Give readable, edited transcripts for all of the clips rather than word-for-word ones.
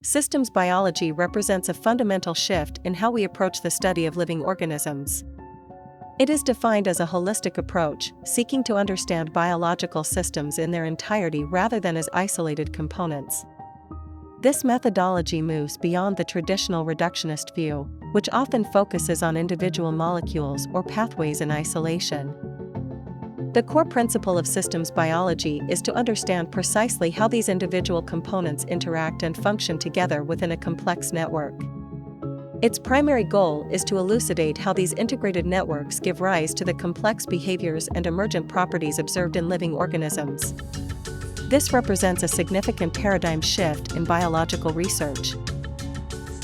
Systems biology represents a fundamental shift in how we approach the study of living organisms. It is defined as a holistic approach, seeking to understand biological systems in their entirety rather than as isolated components. This methodology moves beyond the traditional reductionist view, which often focuses on individual molecules or pathways in isolation. The core principle of systems biology is to understand precisely how these individual components interact and function together within a complex network. Its primary goal is to elucidate how these integrated networks give rise to the complex behaviors and emergent properties observed in living organisms. This represents a significant paradigm shift in biological research.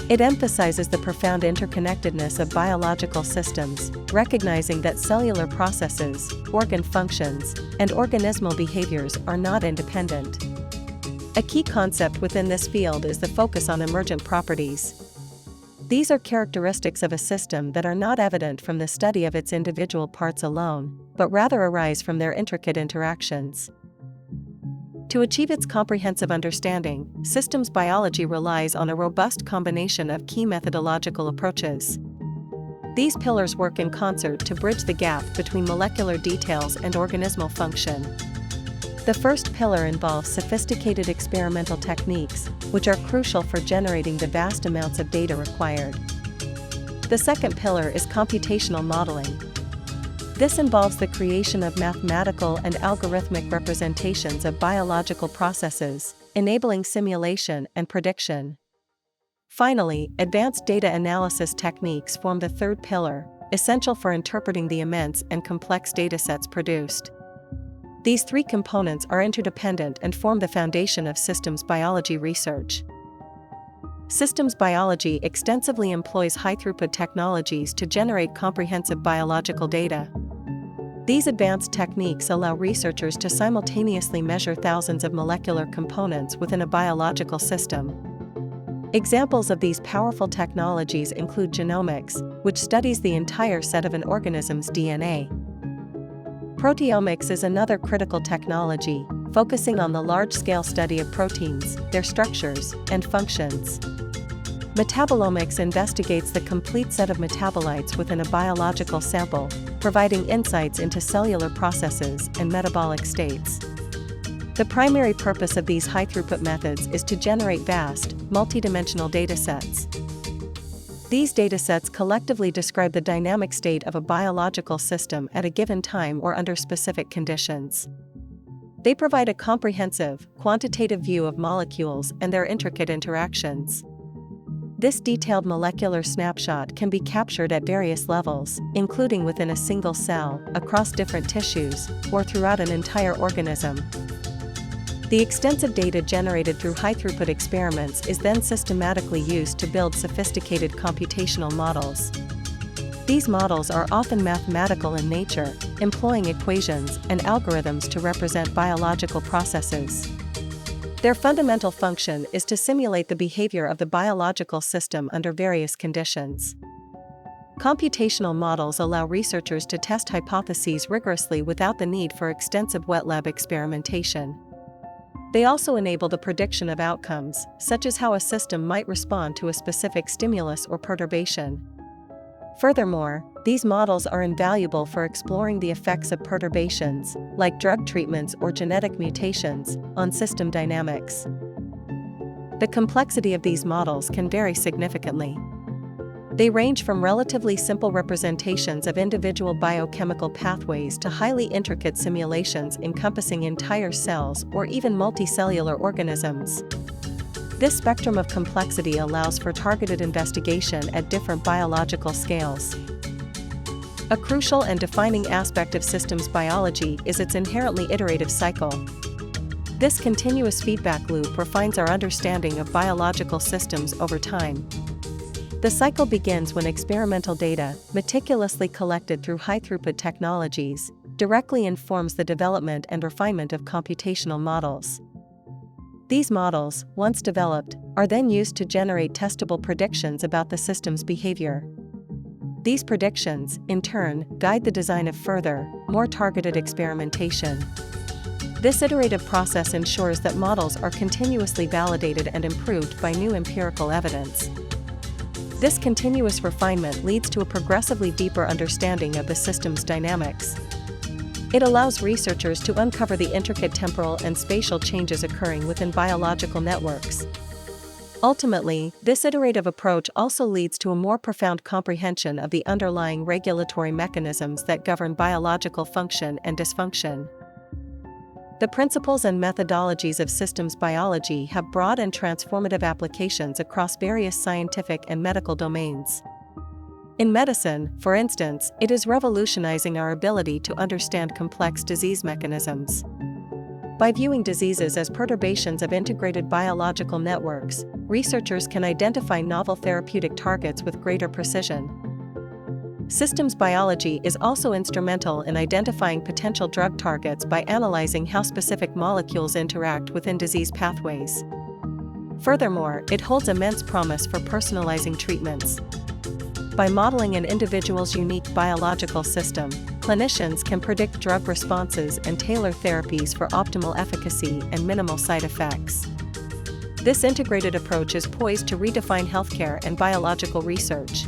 It emphasizes the profound interconnectedness of biological systems, recognizing that cellular processes, organ functions, and organismal behaviors are not independent. A key concept within this field is the focus on emergent properties. These are characteristics of a system that are not evident from the study of its individual parts alone, but rather arise from their intricate interactions. To achieve its comprehensive understanding, systems biology relies on a robust combination of key methodological approaches. These pillars work in concert to bridge the gap between molecular details and organismal function. The first pillar involves sophisticated experimental techniques, which are crucial for generating the vast amounts of data required. The second pillar is computational modeling. This involves the creation of mathematical and algorithmic representations of biological processes, enabling simulation and prediction. Finally, advanced data analysis techniques form the third pillar, essential for interpreting the immense and complex datasets produced. These three components are interdependent and form the foundation of systems biology research. Systems biology extensively employs high-throughput technologies to generate comprehensive biological data. These advanced techniques allow researchers to simultaneously measure thousands of molecular components within a biological system. Examples of these powerful technologies include genomics, which studies the entire set of an organism's DNA. Proteomics is another critical technology, focusing on the large-scale study of proteins, their structures, and functions. Metabolomics investigates the complete set of metabolites within a biological sample, providing insights into cellular processes and metabolic states. The primary purpose of these high-throughput methods is to generate vast, multidimensional datasets. These datasets collectively describe the dynamic state of a biological system at a given time or under specific conditions. They provide a comprehensive, quantitative view of molecules and their intricate interactions. This detailed molecular snapshot can be captured at various levels, including within a single cell, across different tissues, or throughout an entire organism. The extensive data generated through high-throughput experiments is then systematically used to build sophisticated computational models. These models are often mathematical in nature, employing equations and algorithms to represent biological processes. Their fundamental function is to simulate the behavior of the biological system under various conditions. Computational models allow researchers to test hypotheses rigorously without the need for extensive wet lab experimentation. They also enable the prediction of outcomes, such as how a system might respond to a specific stimulus or perturbation. Furthermore, these models are invaluable for exploring the effects of perturbations, like drug treatments or genetic mutations, on system dynamics. The complexity of these models can vary significantly. They range from relatively simple representations of individual biochemical pathways to highly intricate simulations encompassing entire cells or even multicellular organisms. This spectrum of complexity allows for targeted investigation at different biological scales. A crucial and defining aspect of systems biology is its inherently iterative cycle. This continuous feedback loop refines our understanding of biological systems over time. The cycle begins when experimental data, meticulously collected through high-throughput technologies, directly informs the development and refinement of computational models. These models, once developed, are then used to generate testable predictions about the system's behavior. These predictions, in turn, guide the design of further, more targeted experimentation. This iterative process ensures that models are continuously validated and improved by new empirical evidence. This continuous refinement leads to a progressively deeper understanding of the system's dynamics. It allows researchers to uncover the intricate temporal and spatial changes occurring within biological networks. Ultimately, this iterative approach also leads to a more profound comprehension of the underlying regulatory mechanisms that govern biological function and dysfunction. The principles and methodologies of systems biology have broad and transformative applications across various scientific and medical domains. In medicine, for instance, it is revolutionizing our ability to understand complex disease mechanisms. By viewing diseases as perturbations of integrated biological networks, researchers can identify novel therapeutic targets with greater precision. Systems biology is also instrumental in identifying potential drug targets by analyzing how specific molecules interact within disease pathways. Furthermore, it holds immense promise for personalizing treatments. By modeling an individual's unique biological system, clinicians can predict drug responses and tailor therapies for optimal efficacy and minimal side effects. This integrated approach is poised to redefine healthcare and biological research.